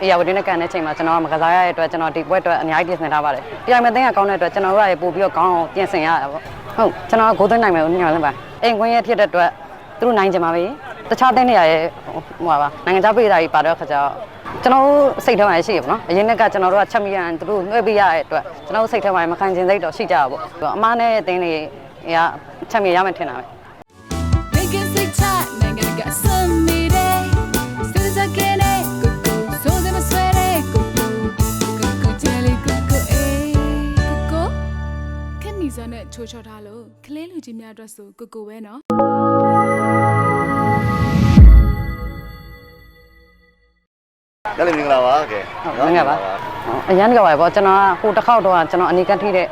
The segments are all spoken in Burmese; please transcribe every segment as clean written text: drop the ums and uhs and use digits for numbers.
အေယာဝတီနဲ့ကန်တဲ့ချိန်မှာကျွန်တော်ကမကစားရတဲ့အတွက်ကျွန်တော်ဒီပွဲအတွက်အများကြီးပြင်ဆင်ထားပါတယ်ပြိုင်မသိန်းကကောင်းတဲ့အတွက်ကျွန်တော်တို့ကပို့ပြီးတော့ကောင်းအောင်ပြင်ဆင်ရတာပေါ့ဟုတ်ကျွန်တော်ကဂိုးသွင်းနိုင်မယ်လို့ညွှန်လိုက်ပါအိမ်ခွင့်ရဖြစ်တဲ့အတွက်သူတို့နိုင်ကြမှာပဲတခြားတင်းနေရရဲ့ဟိုပါနိုင်ငံခြားပြည်သားကြီးပါတော့ခါကျတော့ကျွန်တော်စိတ်ထဲမှာရှိရပါတော့အရင်ကကျွန်တော်တို့ကချက်မီယန်သူတို့နှွှဲပေးရတဲ့အတွက်ကျွန်တော်စိတ်ထဲမှာမခံချင်စိတ်တော့ရှိကြတာပေါ့အမားနဲ့အတင်းတွေကချက်မီရမယ်ထင်တာပဲဇာနဲ့ချိုးချော်ထားလို့ကလေးလူကြီးများအတွက်ဆိုကိုပဲနော်ကလေးမင်္ဂလာပါကဲမင်္ဂလာပါအရန်ကြောက်ပါပေါ့ကျွန်တော်ကဟိုတစ်ခေါက်တော့ကျွန်တော်အနီကထိတဲ့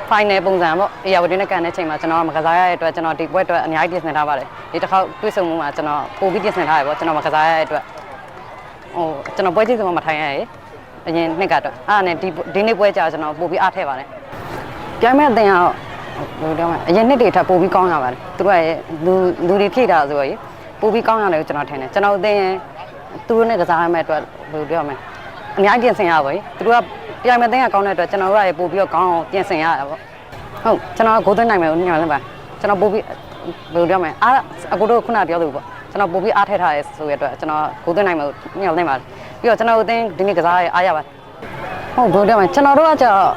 final ပုံစံပေါ့အေယာဝတီနဲ့ကန်တဲ့ချိန်မှာကျွန်တော်ကမကစားရတဲ့အတွက်ကျွန်တော်ဒီပွဲအတွက်အများကြီးပြင်ဆင်ထားပါတယ်ဒီတစ်ခေါက်တွေ့ဆုံမှုမှာကျွန်တော်ပို့ပြီးပြင်ဆင်ထားရပေါ့ကျွန်တော်မကစားရတဲ့အတွက်ဟိုကျွန်တော်ပွဲကြည့်စမှာမထိုင်ရရဲ့အရင်နှစ်ကတော့အဲ့ဒါနဲ့ဒီနေ့ပွဲကြာကျွန်တော်ပို့ပြီးအားထည့်ပါတယ်ပြိုင်မဲ့အသင်းကဟိုတော့အရင်နှစ်တွေထပ်ပို့ပြီးကောင်းရပါတယ်သူတို့ကလူတွေဖြည့်တာဆိုတော့ပို့ပြီးကောင်းရတယ်ကျွန်တော်ထင်တယ်ကျွန်တော်အသင်းသူတို့နဲ့ကစားရမယ့်အတွက်ဘယ်လိုပြောမလဲအများကြီးပြင်ဆင်ရပါဘူးသူတို့ကပြိုင်မဲ့အသင်းကကောင်းတဲ့အတွက်ကျွန်တော်တို့ကပို့ပြီးတော့ကောင်းအောင်ပြင်ဆင်ရတာပေါ့ဟုတ်ကျွန်တော်ကဂိုးသွင်းနိုင်မယ်လို့ညွှန်လိုက်ပါကျွန်တော်ပို့ပြီးဘယ်လိုပြောမလဲအကိုတို့ခုနပြောလို့ပေါ့ကျွန်တော်ပို့ပြီးအားထည့်ထားရဲဆိုရတဲ့အတွက်ကျွန်တော်ဂိုးသွင်းနိုင်မယ်လို့ညွှန်လိုက်ပါတယ်ပြီးတော့ကျွန်တော်အသင်းဒီနေ့ကစားရအားရပါဟုတ်ဘယ်လိုပြောမလဲကျွန်တော်တို့ကကျတော့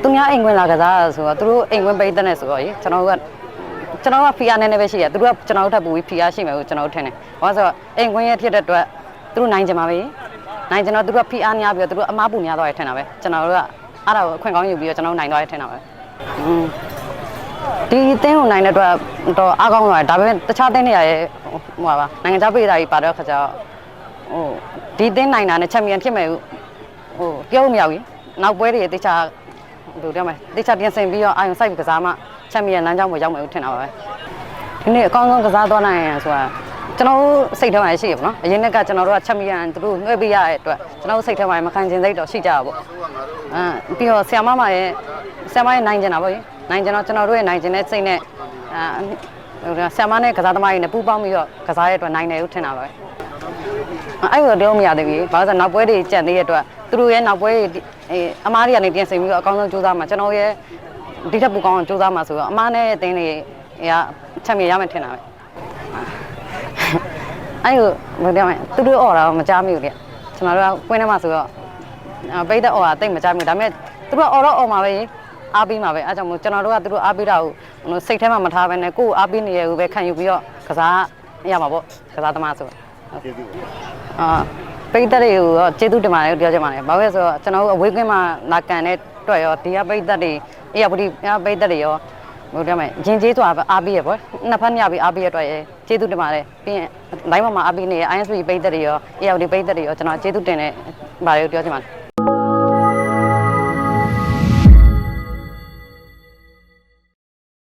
သူများအိမ်ဝင်လာကစားဆိုတော့သူတို့အိမ်ဝင်ပိတ်တဲ့နဲ့ဆိုတော့ကျွန်တော်ကဖီအားနည်းနည်းပဲရှိရသူတို့ကကျွန်တော်တို့ထပ်ပူပြီးဖီအားရှိမယ်လို့ကျွန်တော်တို့ထင်တယ်ဘာလို့ဆိုတော့အိမ်ဝင်ရဖြစ်တဲ့အတွက်သူတို့နိုင်ကြမှာပဲနိုင်ကျွန်တော်သူတို့ကဖီအားများပြီးတော့သူတို့အမားပူများသွားရထင်တာပဲကျွန်တော်တို့ကအဲ့ဒါကိုအခွင့်ကောင်းယူပြီးတော့ကျွန်တော်နိုင်သွားရထင်တာပဲဒီအသင်းကိုနိုင်တဲ့အတွက်တော့အားကောင်းသွားတယ်ဒါပေမဲ့တခြားအသင်းတွေရဲ့ဟိုပါနိုင်ငံခြားပြည်သားကြီးပါတော့ခါကျတော့ဟိုဒီအသင်းနိုင်တာနဲ့ချန်ပီယံဖြစ်မယ်ဟိုပြောလို့မရဘူးနောက်ပွဲတွေတခြားဘယ်လိုပြောမလဲတခြားပြင်ဆင်ပြီးတော့အာရုံစိုက်ပြီးကစားမှချန်ပီယံလမ်းကြောင်းကိုရောက်မယ်လို့ထင်တာပါပဲဒီနေ့အကောင်းဆုံးကစားသွားနိုင်ရင်ဆိုတာကျွန်တော်စိတ်ထဲမှာရှိရပါတော့အရင်ကကျွန်တော်တို့ကချန်ပီယံသူတို့နှွှဲပေးရတဲ့အတွက်ကျွန်တော်စိတ်ထဲမှာမခံချင်စိတ်တော့ရှိကြတာပေါ့ပြီးတော့ဆီယမရဲ့နိုင်ကျင်တာပေါ့နိုင်ကျင်တော့ကျွန်တော်တို့ရဲ့နိုင်ကျင်တဲ့စိတ်နဲ့ဆီယမနဲ့ကစားသမားတွေနဲ့ပူးပေါင်းပြီးတော့ကစားရတဲ့အတွက်နိုင်တယ်လို့ထင်တာပါပဲအဲ့လိုတော့မရသေးဘူးဘာလို့ဆိုနောက်ပွဲတွေကြံသေးတဲ့အတွက်သူတို့ရဲ့နောက်ပွဲတွေအမားတွေကနေပြင်ဆင်ပြီးတော့အကောင်းဆုံးကြိုးစားမှာကျွန်တော်ရဲ့ဒီထက်ပိုကောင်းအောင်ကြိုးစားမှာဆိုတော့အမားနဲ့အသင်းတွေကချန်ပီယံရမယ်ထင်တာပဲအဲ့လိုဘယ်လိုလဲသူတို့អော်တာမကြားမိဘူးလေကျွန်တော်တို့ကကွင်းထဲမှာဆိုတော့ပိတ်တဲ့អော်တာတိတ်မကြားမိဘူးဒါပေမဲ့သူတို့អော်တော့អော်မှာပဲအားပေးမှာပဲအဲကြောင့်မို့ကျွန်တော်တို့ကသူတို့အားပေးတာကိုစိတ်ထဲမှာမထားဘဲနဲ့ကိုယ်အားပေးနေရကိုပဲခံယူပြီးတော့ကစားရမှာပေါ့ကစားသမားဆိုတော့ကျေးဇူးပိတ်သက်တွေကိုတော့ကျေးဇူးတင်ပါတယ်ပြောချင်ပါတယ်ဘာလို့လဲဆိုတော့ကျွန်တော်တို့အဝေးကွင်းမှာလာကန်တဲ့တွေ့ရောဒီကပိတ်သက်တွေအေးရပတိပိတ်သက်တွေရောဘယ်လိုပြောမလဲရင်ကျေးစွာအားပေးရပေါ့နှစ်ဖက်ညပြီးအားပေးရတွေ့ရကျေးဇူးတင်ပါတယ်ပြီးရင် line မှာအားပေးနေရ ISP ပိတ်သက်တွေရောအေးရပတိပိတ်သက်တွေရောကျွန်တော်ကျေးဇူးတင်တဲ့ပါတယ်ပြောချင်ပါတယ်